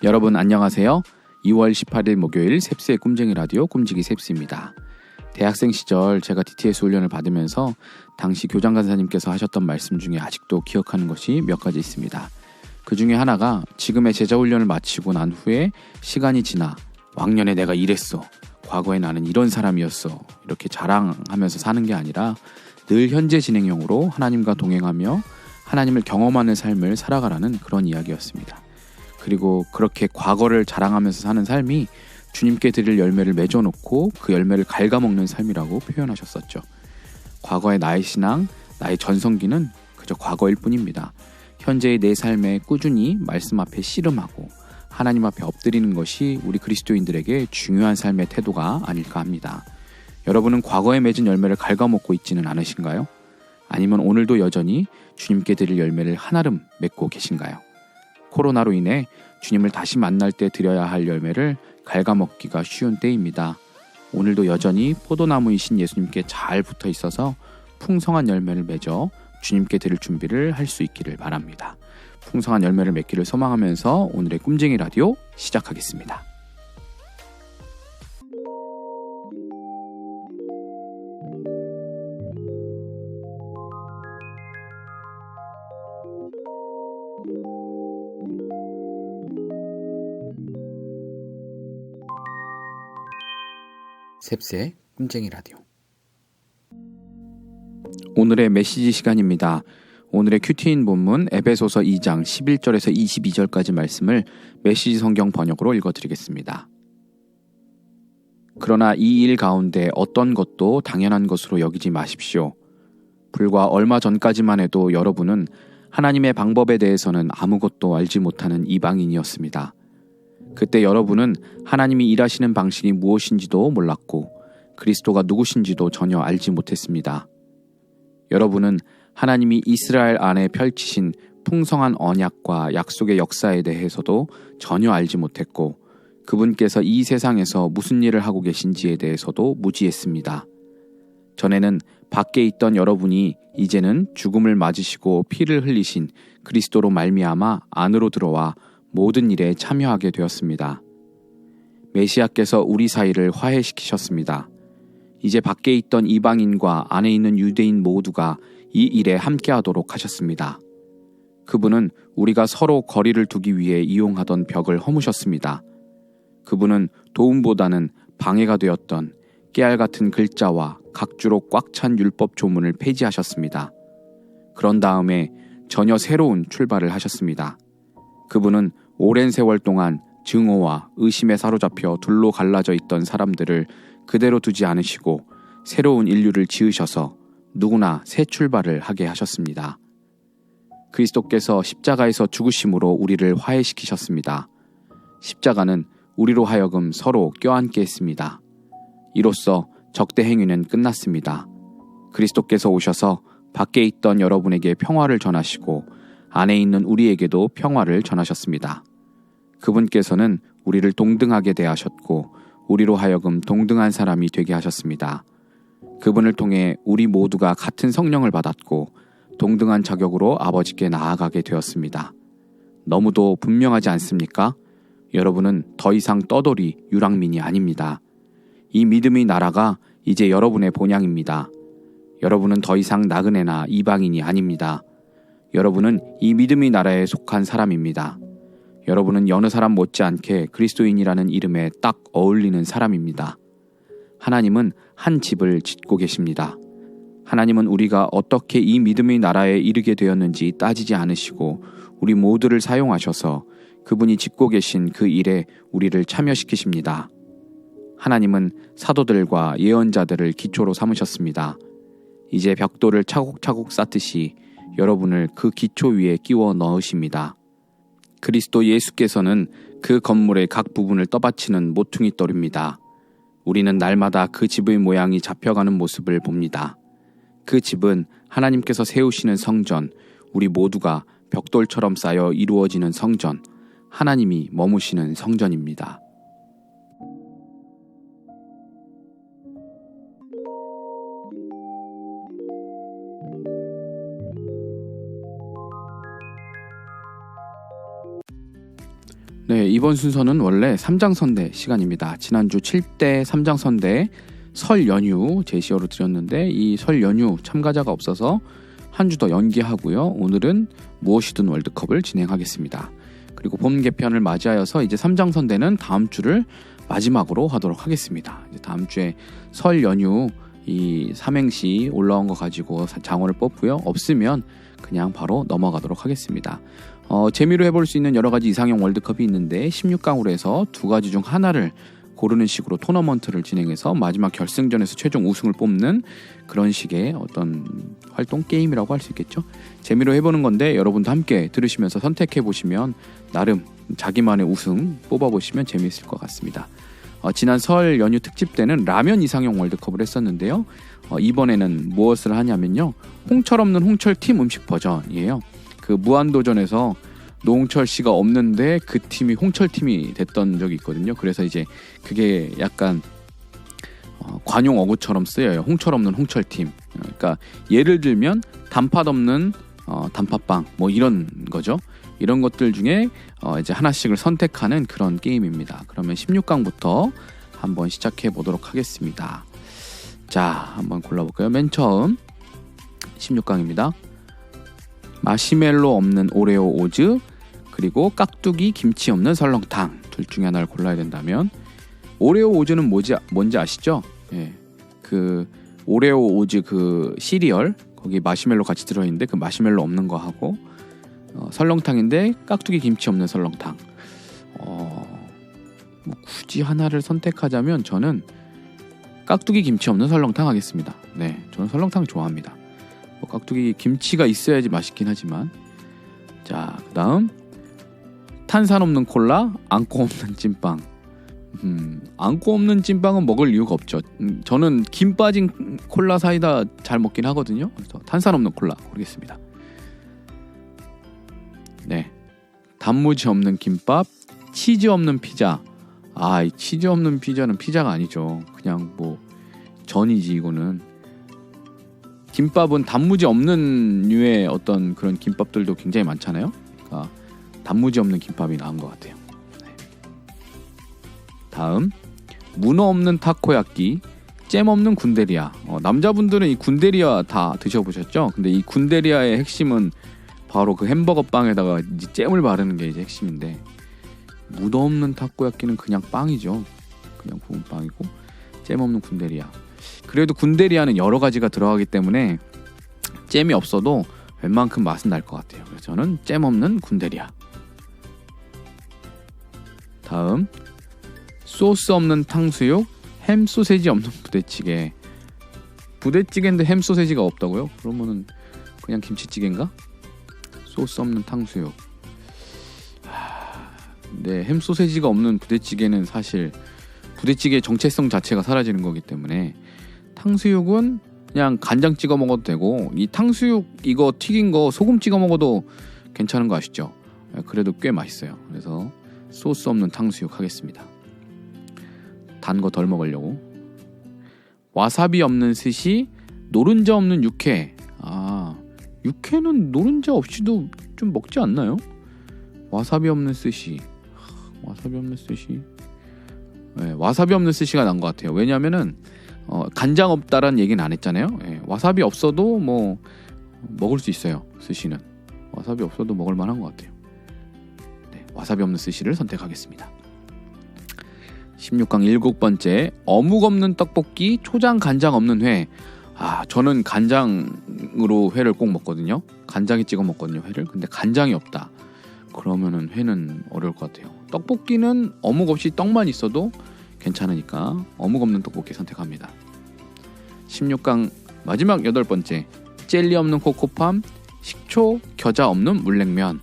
여러분 안녕하세요. 2월 18일 목요일 셉스의 꿈쟁이 라디오 꿈지기 셉스입니다. 대학생 시절 제가 DTS 훈련을 받으면서 당시 교장 간사님께서 하셨던 말씀 중에 아직도 기억하는 것이 몇 가지 있습니다. 그 중에 하나가 지금의 제자 훈련을 마치고 난 후에 시간이 지나 왕년에 내가 이랬어, 과거에 나는 이런 사람이었어, 이렇게 자랑하면서 사는 게 아니라 늘 현재 진행형으로 하나님과 동행하며 하나님을 경험하는 삶을 살아가라는 그런 이야기였습니다. 그리고 그렇게 과거를 자랑하면서 사는 삶이 주님께 드릴 열매를 맺어놓고 그 열매를 갉아먹는 삶이라고 표현하셨었죠. 과거의 나의 신앙, 나의 전성기는 그저 과거일 뿐입니다. 현재의 내 삶에 꾸준히 말씀 앞에 씨름하고 하나님 앞에 엎드리는 것이 우리 그리스도인들에게 중요한 삶의 태도가 아닐까 합니다. 여러분은 과거에 맺은 열매를 갉아먹고 있지는 않으신가요? 아니면 오늘도 여전히 주님께 드릴 열매를 한아름 맺고 계신가요? 코로나로 인해 주님을 다시 만날 때 드려야 할 열매를 갉아먹기가 쉬운 때입니다. 오늘도 여전히 포도나무이신 예수님께 잘 붙어 있어서 풍성한 열매를 맺어 주님께 드릴 준비를 할 수 있기를 바랍니다. 풍성한 열매를 맺기를 소망하면서 오늘의 꿈쟁이 라디오 시작하겠습니다. 셉스의 꿈쟁이 라디오. 오늘의 메시지 시간입니다. 오늘의 큐티인 본문 에베소서 2장 11절에서 22절까지 말씀을 메시지 성경 번역으로 읽어드리겠습니다. 그러나 이 일 가운데 어떤 것도 당연한 것으로 여기지 마십시오. 불과 얼마 전까지만 해도 여러분은 하나님의 방법에 대해서는 아무것도 알지 못하는 이방인이었습니다. 그때 여러분은 하나님이 일하시는 방식이 무엇인지도 몰랐고 그리스도가 누구신지도 전혀 알지 못했습니다. 여러분은 하나님이 이스라엘 안에 펼치신 풍성한 언약과 약속의 역사에 대해서도 전혀 알지 못했고 그분께서 이 세상에서 무슨 일을 하고 계신지에 대해서도 무지했습니다. 전에는 밖에 있던 여러분이 이제는 죽음을 맞으시고 피를 흘리신 그리스도로 말미암아 안으로 들어와 모든 일에 참여하게 되었습니다. 메시아께서 우리 사이를 화해시키셨습니다. 이제 밖에 있던 이방인과 안에 있는 유대인 모두가 이 일에 함께하도록 하셨습니다. 그분은 우리가 서로 거리를 두기 위해 이용하던 벽을 허무셨습니다. 그분은 도움보다는 방해가 되었던 깨알 같은 글자와 각주로 꽉 찬 율법 조문을 폐지하셨습니다. 그런 다음에 전혀 새로운 출발을 하셨습니다. 그분은 오랜 세월 동안 증오와 의심에 사로잡혀 둘로 갈라져 있던 사람들을 그대로 두지 않으시고 새로운 인류를 지으셔서 누구나 새 출발을 하게 하셨습니다. 그리스도께서 십자가에서 죽으심으로 우리를 화해시키셨습니다. 십자가는 우리로 하여금 서로 껴안게 했습니다. 이로써 적대 행위는 끝났습니다. 그리스도께서 오셔서 밖에 있던 여러분에게 평화를 전하시고 안에 있는 우리에게도 평화를 전하셨습니다. 그분께서는 우리를 동등하게 대하셨고 우리로 하여금 동등한 사람이 되게 하셨습니다. 그분을 통해 우리 모두가 같은 성령을 받았고 동등한 자격으로 아버지께 나아가게 되었습니다. 너무도 분명하지 않습니까? 여러분은 더 이상 떠돌이 유랑민이 아닙니다. 이 믿음의 나라가 이제 여러분의 본향입니다. 여러분은 더 이상 나그네나 이방인이 아닙니다. 여러분은 이 믿음의 나라에 속한 사람입니다. 여러분은 여느 사람 못지않게 그리스도인이라는 이름에 딱 어울리는 사람입니다. 하나님은 한 집을 짓고 계십니다. 하나님은 우리가 어떻게 이 믿음의 나라에 이르게 되었는지 따지지 않으시고 우리 모두를 사용하셔서 그분이 짓고 계신 그 일에 우리를 참여시키십니다. 하나님은 사도들과 예언자들을 기초로 삼으셨습니다. 이제 벽돌을 차곡차곡 쌓듯이 여러분을 그 기초 위에 끼워 넣으십니다. 그리스도 예수께서는 그 건물의 각 부분을 떠받치는 모퉁이 돌입니다. 우리는 날마다 그 집의 모양이 잡혀가는 모습을 봅니다. 그 집은 하나님께서 세우시는 성전, 우리 모두가 벽돌처럼 쌓여 이루어지는 성전, 하나님이 머무시는 성전입니다. 네, 이번 순서는 원래 3장선대 시간입니다. 지난주 7대 3장선대 설 연휴 제시어로 드렸는데 이 설 연휴 참가자가 없어서 한 주 더 연기하고요. 오늘은 무엇이든 월드컵을 진행하겠습니다. 그리고 봄 개편을 맞이하여서 이제 3장선대는 다음 주를 마지막으로 하도록 하겠습니다. 이제 다음 주에 설 연휴 이 삼행시 올라온 거 가지고 장어를 뽑고요. 없으면 그냥 바로 넘어가도록 하겠습니다. 재미로 해볼 수 있는 여러 가지 이상형 월드컵이 있는데 16강으로 해서 두 가지 중 하나를 고르는 식으로 토너먼트를 진행해서 마지막 결승전에서 최종 우승을 뽑는 그런 식의 어떤 활동 게임이라고 할 수 있겠죠. 재미로 해보는 건데 여러분도 함께 들으시면서 선택해보시면 나름 자기만의 우승 뽑아보시면 재미있을 것 같습니다. 지난 설 연휴 특집 때는 라면 이상형 월드컵을 했었는데요. 이번에는 무엇을 하냐면요. 홍철 없는 홍철팀 음식 버전이에요. 그 무한도전에서 노홍철 씨가 없는데 그 팀이 홍철 팀이 됐던 적이 있거든요. 그래서 이제 그게 약간 관용 어구처럼 쓰여요. 홍철 없는 홍철 팀. 그러니까 예를 들면 단팥 없는 단팥빵 뭐 이런 거죠. 이런 것들 중에 이제 하나씩을 선택하는 그런 게임입니다. 그러면 16강부터 한번 시작해 보도록 하겠습니다. 자, 한번 골라볼까요? 맨 처음 16강입니다. 마시멜로 없는 오레오 오즈 그리고 깍두기 김치 없는 설렁탕 둘 중에 하나를 골라야 된다면 오레오 오즈는 뭔지 아시죠? 예, 그 오레오 오즈 그 시리얼 거기 마시멜로 같이 들어있는데 그 마시멜로 없는 거 하고 설렁탕인데 깍두기 김치 없는 설렁탕. 뭐 굳이 하나를 선택하자면 저는 깍두기 김치 없는 설렁탕 하겠습니다. 네, 저는 설렁탕 좋아합니다. 깍두기 김치가 있어야지 맛있긴 하지만. 자, 그 다음 탄산 없는 콜라, 앙꼬 없는 찐빵. 앙꼬 없는 찐빵은 먹을 이유가 없죠. 저는 김 빠진 콜라 사이다 잘 먹긴 하거든요. 그래서 탄산 없는 콜라 고르겠습니다. 네, 단무지 없는 김밥, 치즈 없는 피자. 이 치즈 없는 피자는 피자가 아니죠. 그냥 뭐 전이지 이거는. 김밥은 단무지 없는 류의 어떤 그런 김밥들도 굉장히 많잖아요. 그러니까 단무지 없는 김밥이 나은 것 같아요. 네. 다음 문어 없는 타코야끼, 잼 없는 군데리아. 남자분들은 이 군데리아 다 드셔보셨죠? 근데 이 군데리아의 핵심은 바로 그 햄버거 빵에다가 이제 잼을 바르는 게 이제 핵심인데 문어 없는 타코야끼는 그냥 빵이죠. 그냥 구운 빵이고 잼 없는 군데리아. 그래도 군데리아는 여러 가지가 들어가기 때문에 잼이 없어도 웬만큼 맛은 날 것 같아요. 그래서 저는 잼 없는 군데리아. 다음 소스 없는 탕수육, 햄 소세지 없는 부대찌개. 부대찌개인데 햄 소세지가 없다고요? 그러면은 그냥 김치찌개인가? 소스 없는 탕수육. 네, 햄 소세지가 없는 부대찌개는 사실 부대찌개의 정체성 자체가 사라지는 거기 때문에 탕수육은 그냥 간장 찍어 먹어도 되고 이 탕수육 이거 튀긴 거 소금 찍어 먹어도 괜찮은 거 아시죠? 그래도 꽤 맛있어요. 그래서 소스 없는 탕수육 하겠습니다. 단 거 덜 먹으려고. 와사비 없는 스시, 노른자 없는 육회. 육회는 노른자 없이도 좀 먹지 않나요? 와사비 없는 스시. 와사비 없는 스시. 네, 와사비 없는 스시가 난 것 같아요. 왜냐면은 간장 없다라는 얘기는 안 했잖아요. 네, 와사비 없어도 뭐 먹을 수 있어요. 스시는 와사비 없어도 먹을 만한 것 같아요. 네, 와사비 없는 스시를 선택하겠습니다. 16강 7번째 어묵 없는 떡볶이, 초장 간장 없는 회. 저는 간장으로 회를 꼭 먹거든요. 간장에 찍어 먹거든요, 회를. 근데 간장이 없다. 그러면은 회는 어려울 것 같아요. 떡볶이는 어묵 없이 떡만 있어도 괜찮으니까 어묵 없는 떡볶이 선택합니다. 16강 마지막 8번째 젤리 없는 코코팜, 식초 겨자 없는 물냉면.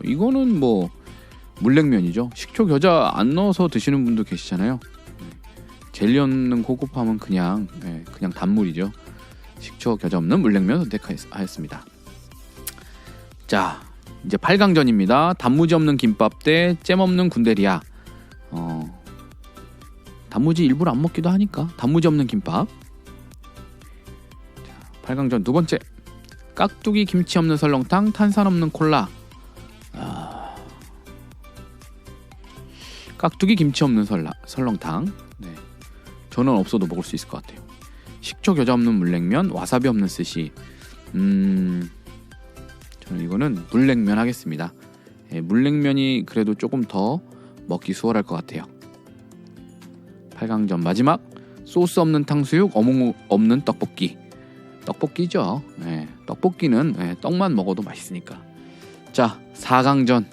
이거는 뭐 물냉면이죠. 식초 겨자 안 넣어서 드시는 분도 계시잖아요. 젤리 없는 코코팜은 그냥 단물이죠. 식초 겨자 없는 물냉면 선택하였습니다. 자, 이제 8강전입니다. 단무지 없는 김밥 대 잼 없는 군데리아. 단무지 일부러 안 먹기도 하니까 단무지 없는 김밥. 자, 8강전 두 번째 깍두기 김치 없는 설렁탕, 탄산 없는 콜라. 깍두기 김치 없는 설렁탕. 네. 저는 없어도 먹을 수 있을 것 같아요. 식초 겨자 없는 물냉면, 와사비 없는 스시. 저는 이거는 물냉면 하겠습니다. 예, 물냉면이 그래도 조금 더 먹기 수월할 것 같아요. 8강전 마지막 소스 없는 탕수육, 어묵 없는 떡볶이. 떡볶이죠. 예, 떡볶이는 떡만 먹어도 맛있으니까. 자, 4강전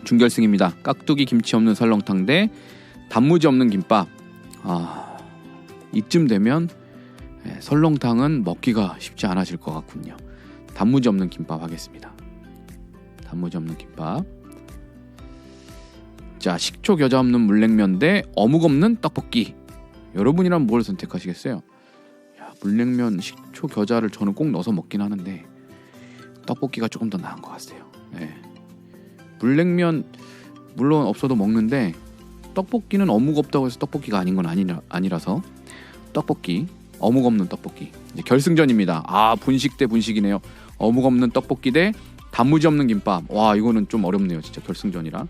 준결승입니다. 깍두기 김치 없는 설렁탕 대 단무지 없는 김밥. 이쯤 되면 설렁탕은 먹기가 쉽지 않아질 것 같군요. 단무지 없는 김밥 하겠습니다. 단무지 없는 김밥. 자, 식초 겨자 없는 물냉면 대 어묵 없는 떡볶이. 여러분이라면 뭘 선택하시겠어요? 물냉면 식초 겨자를 저는 꼭 넣어서 먹긴 하는데 떡볶이가 조금 더 나은 것 같아요. 네. 물냉면 물론 없어도 먹는데 떡볶이는 어묵 없다고 해서 떡볶이가 아닌 건 아니라서 떡볶이, 어묵 없는 떡볶이. 이제 결승전입니다. 분식 대 분식이네요. 어묵 없는 떡볶이 대 단무지 없는 김밥. 와, 이거는 좀 어렵네요. 진짜 결승전이라.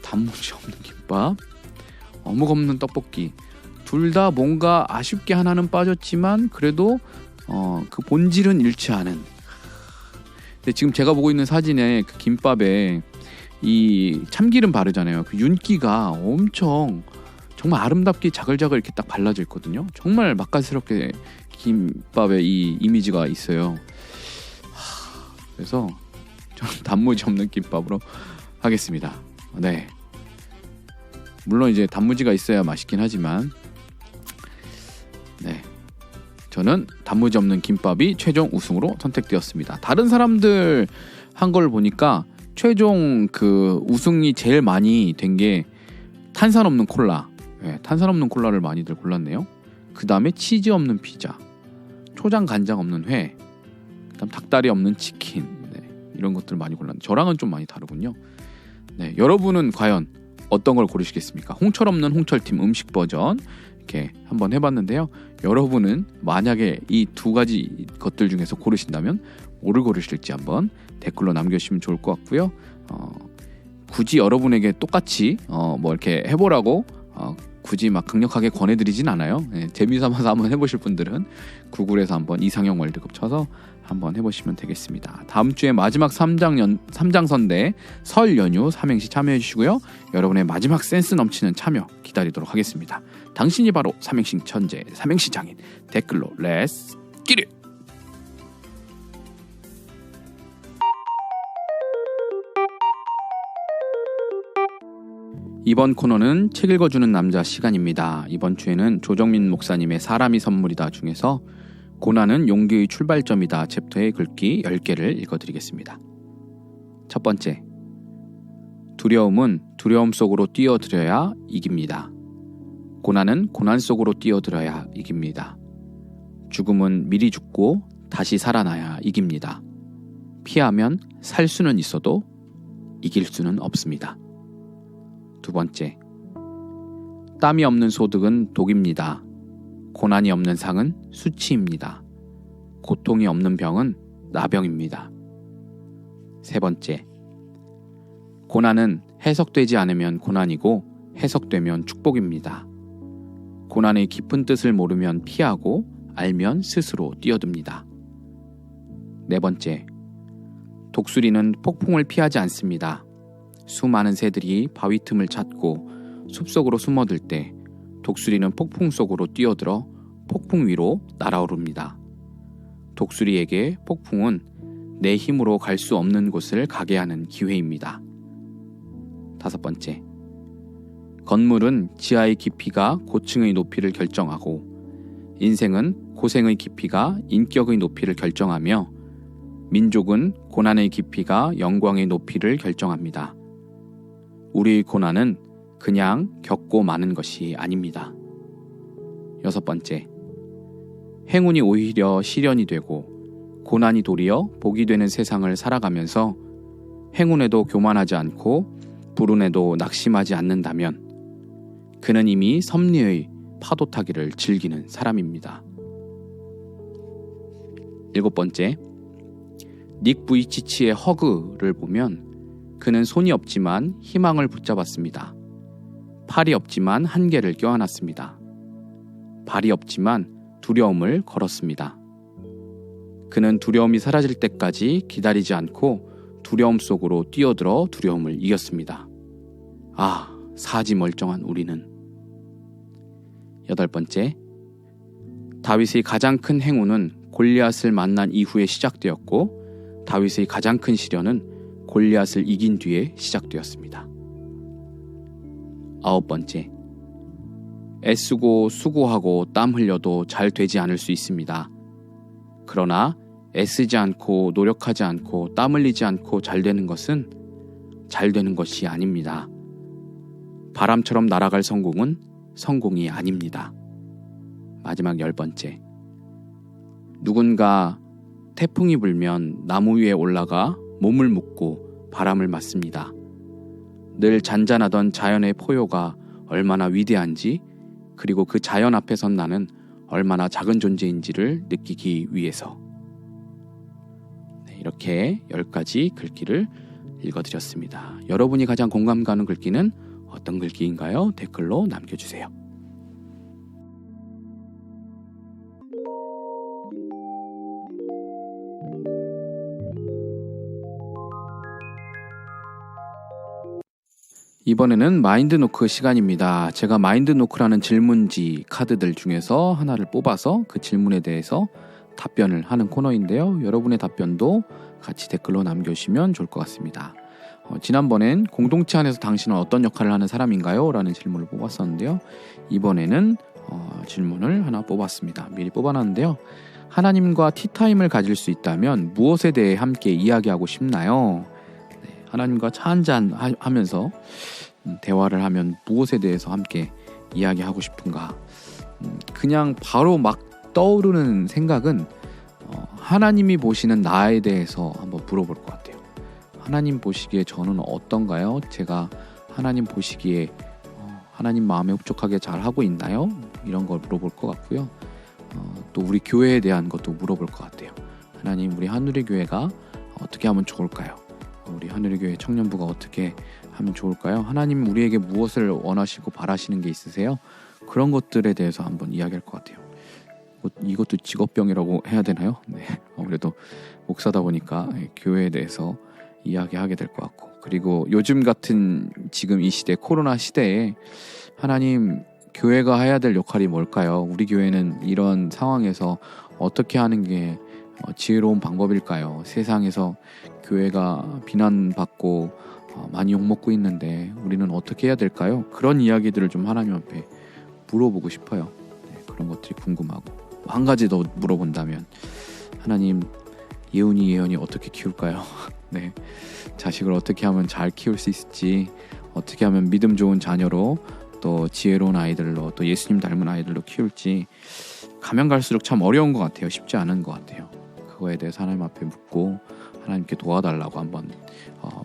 단무지 없는 김밥, 어묵 없는 떡볶이. 둘 다 뭔가 아쉽게 하나는 빠졌지만 그래도 그 본질은 잃지 않은. 근데 지금 제가 보고 있는 사진에 그 김밥에 이 참기름 바르잖아요. 그 윤기가 엄청 정말 아름답게 자글자글 이렇게 딱 발라져 있거든요. 정말 맛깔스럽게 김밥에 이 이미지가 있어요. 그래서 저는 단무지 없는 김밥으로 하겠습니다. 네. 물론 이제 단무지가 있어야 맛있긴 하지만 네, 저는 단무지 없는 김밥이 최종 우승으로 선택되었습니다. 다른 사람들 한 걸 보니까 최종 그 우승이 제일 많이 된 게 탄산 없는 콜라. 네, 탄산 없는 콜라를 많이들 골랐네요. 그 다음에 치즈 없는 피자, 초장 간장 없는 회, 그다음 닭다리 없는 치킨. 네, 이런 것들 많이 골랐는데 저랑은 좀 많이 다르군요. 네, 여러분은 과연 어떤 걸 고르시겠습니까? 홍철 없는 홍철팀 음식 버전 이렇게 한번 해봤는데요. 여러분은 만약에 이 두 가지 것들 중에서 고르신다면 뭐를 고르실지 한번 댓글로 남겨주시면 좋을 것 같고요. 굳이 여러분에게 똑같이 뭐 이렇게 해보라고 굳이 막 강력하게 권해드리진 않아요. 네, 재미삼아서 한번 해보실 분들은 구글에서 한번 이상형 월드컵 쳐서 한번 해보시면 되겠습니다. 다음 주에 마지막 3장선대 설 연휴 삼행시 참여해 주시고요. 여러분의 마지막 센스 넘치는 참여 기다리도록 하겠습니다. 당신이 바로 삼행시 천재, 삼행시 장인. 댓글로 렛츠 기릿! 이번 코너는 책 읽어주는 남자 시간입니다. 이번 주에는 조정민 목사님의 사람이 선물이다 중에서 고난은 용기의 출발점이다 챕터의 글귀 10개를 읽어드리겠습니다. 첫 번째, 두려움은 두려움 속으로 뛰어들어야 이깁니다. 고난은 고난 속으로 뛰어들어야 이깁니다. 죽음은 미리 죽고 다시 살아나야 이깁니다. 피하면 살 수는 있어도 이길 수는 없습니다. 두 번째, 땀이 없는 소득은 독입니다. 고난이 없는 상은 수치입니다. 고통이 없는 병은 나병입니다. 세 번째, 고난은 해석되지 않으면 고난이고 해석되면 축복입니다. 고난의 깊은 뜻을 모르면 피하고 알면 스스로 뛰어듭니다. 네 번째, 독수리는 폭풍을 피하지 않습니다. 수많은 새들이 바위 틈을 찾고 숲속으로 숨어들 때 독수리는 폭풍 속으로 뛰어들어 폭풍 위로 날아오릅니다. 독수리에게 폭풍은 내 힘으로 갈 수 없는 곳을 가게 하는 기회입니다. 다섯 번째, 건물은 지하의 깊이가 고층의 높이를 결정하고 인생은 고생의 깊이가 인격의 높이를 결정하며 민족은 고난의 깊이가 영광의 높이를 결정합니다. 우리의 고난은 그냥 겪고 마는 것이 아닙니다. 여섯 번째, 행운이 오히려 시련이 되고 고난이 도리어 복이 되는 세상을 살아가면서 행운에도 교만하지 않고 불운에도 낙심하지 않는다면 그는 이미 섭리의 파도 타기를 즐기는 사람입니다. 일곱 번째, 닉 부이치치의 허그를 보면 그는 손이 없지만 희망을 붙잡았습니다. 팔이 없지만 한계를 껴안았습니다. 발이 없지만 두려움을 걸었습니다. 그는 두려움이 사라질 때까지 기다리지 않고 두려움 속으로 뛰어들어 두려움을 이겼습니다. 아, 사지 멀쩡한 우리는. 8번째, 다윗의 가장 큰 행운은 골리앗을 만난 이후에 시작되었고 다윗의 가장 큰 시련은 골리앗을 이긴 뒤에 시작되었습니다. 9번째, 애쓰고 수고하고 땀 흘려도 잘 되지 않을 수 있습니다. 그러나 애쓰지 않고 노력하지 않고 땀 흘리지 않고 잘 되는 것은 잘 되는 것이 아닙니다. 바람처럼 날아갈 성공은 성공이 아닙니다. 마지막 10번째, 누군가 태풍이 불면 나무 위에 올라가 몸을 묶고 바람을 맞습니다. 늘 잔잔하던 자연의 포효가 얼마나 위대한지, 그리고 그 자연 앞에 선 나는 얼마나 작은 존재인지를 느끼기 위해서. 이렇게 10가지 글귀를 읽어드렸습니다. 여러분이 가장 공감 가는 글귀는 어떤 글귀인가요? 댓글로 남겨주세요. 이번에는 마인드노크 시간입니다. 제가 마인드노크라는 질문지 카드들 중에서 하나를 뽑아서 그 질문에 대해서 답변을 하는 코너인데요. 여러분의 답변도 같이 댓글로 남겨주시면 좋을 것 같습니다. 지난번엔 공동체 안에서 당신은 어떤 역할을 하는 사람인가요? 라는 질문을 뽑았었는데요. 이번에는 질문을 하나 뽑았습니다. 미리 뽑아놨는데요. 하나님과 티타임을 가질 수 있다면 무엇에 대해 함께 이야기하고 싶나요? 네, 하나님과 차 한잔 하면서 대화를 하면 무엇에 대해서 함께 이야기하고 싶은가? 그냥 바로 막 떠오르는 생각은 하나님이 보시는 나에 대해서 한번 물어볼 것 같아요. 하나님 보시기에 저는 어떤가요? 제가 하나님 보시기에 하나님 마음에 흡족하게 잘 하고 있나요? 이런 걸 물어볼 것 같고요. 또 우리 교회에 대한 것도 물어볼 것 같아요. 하나님, 우리 하늘의 교회가 어떻게 하면 좋을까요? 우리 하늘의 교회 청년부가 어떻게 하면 좋을까요? 하나님 우리에게 무엇을 원하시고 바라시는 게 있으세요? 그런 것들에 대해서 한번 이야기할 것 같아요. 이것도 직업병이라고 해야 되나요? 네, 아무래도 목사다 보니까 교회에 대해서 이야기하게 될 것 같고, 그리고 요즘 같은 지금 이 시대, 코로나 시대에 하나님, 교회가 해야 될 역할이 뭘까요? 우리 교회는 이런 상황에서 어떻게 하는 게 지혜로운 방법일까요? 세상에서 교회가 비난받고 많이 욕먹고 있는데 우리는 어떻게 해야 될까요? 그런 이야기들을 좀 하나님 앞에 물어보고 싶어요. 네, 그런 것들이 궁금하고, 한 가지 더 물어본다면, 하나님, 예은이 어떻게 키울까요? 네, 자식을 어떻게 하면 잘 키울 수 있을지, 어떻게 하면 믿음 좋은 자녀로, 또 지혜로운 아이들로, 또 예수님 닮은 아이들로 키울지 가면 갈수록 참 어려운 것 같아요. 쉽지 않은 것 같아요. 그거에 대해서 하나님 앞에 묻고 하나님께 도와달라고 한번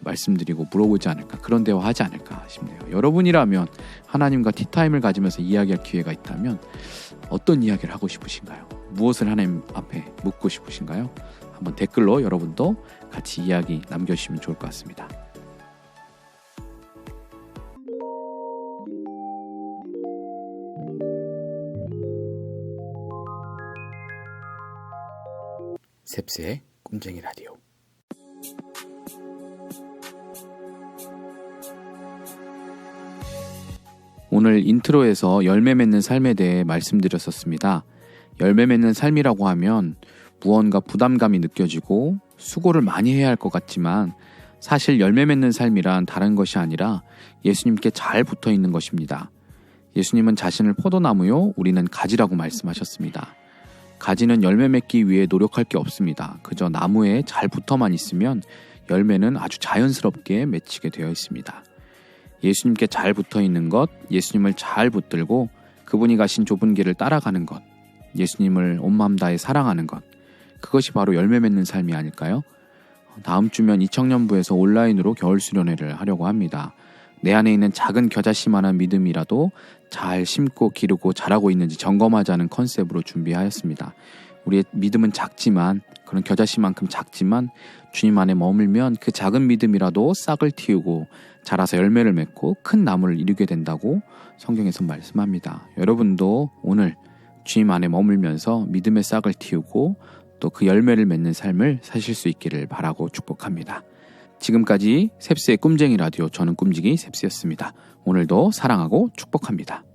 말씀드리고 물어보지 않을까, 그런 대화 하지 않을까 싶네요. 여러분이라면 하나님과 티타임을 가지면서 이야기할 기회가 있다면 어떤 이야기를 하고 싶으신가요? 무엇을 하나님 앞에 묻고 싶으신가요? 한번 댓글로 여러분도 같이 이야기 남겨주시면 좋을 것 같습니다. 셉스의 꿈쟁이 라디오. 오늘 인트로에서 열매 맺는 삶에 대해 말씀드렸었습니다. 열매 맺는 삶이라고 하면 무언가 부담감이 느껴지고 수고를 많이 해야 할 것 같지만, 사실 열매 맺는 삶이란 다른 것이 아니라 예수님께 잘 붙어 있는 것입니다. 예수님은 자신을 포도나무요, 우리는 가지라고 말씀하셨습니다. 가지는 열매 맺기 위해 노력할 게 없습니다. 그저 나무에 잘 붙어만 있으면 열매는 아주 자연스럽게 맺히게 되어 있습니다. 예수님께 잘 붙어 있는 것, 예수님을 잘 붙들고 그분이 가신 좁은 길을 따라가는 것, 예수님을 온 마음 다해 사랑하는 것, 그것이 바로 열매 맺는 삶이 아닐까요? 다음 주면 이 청년부에서 온라인으로 겨울 수련회를 하려고 합니다. 내 안에 있는 작은 겨자씨만한 믿음이라도 잘 심고 기르고 자라고 있는지 점검하자는 컨셉으로 준비하였습니다. 우리의 믿음은 작지만, 그런 겨자씨만큼 작지만 주님 안에 머물면 그 작은 믿음이라도 싹을 틔우고 자라서 열매를 맺고 큰 나무를 이루게 된다고 성경에서 말씀합니다. 여러분도 오늘 주님 안에 머물면서 믿음의 싹을 틔우고 또 그 열매를 맺는 삶을 사실 수 있기를 바라고 축복합니다. 지금까지 셉스의 꿈쟁이 라디오, 저는 꿈지기 셉스였습니다. 오늘도 사랑하고 축복합니다.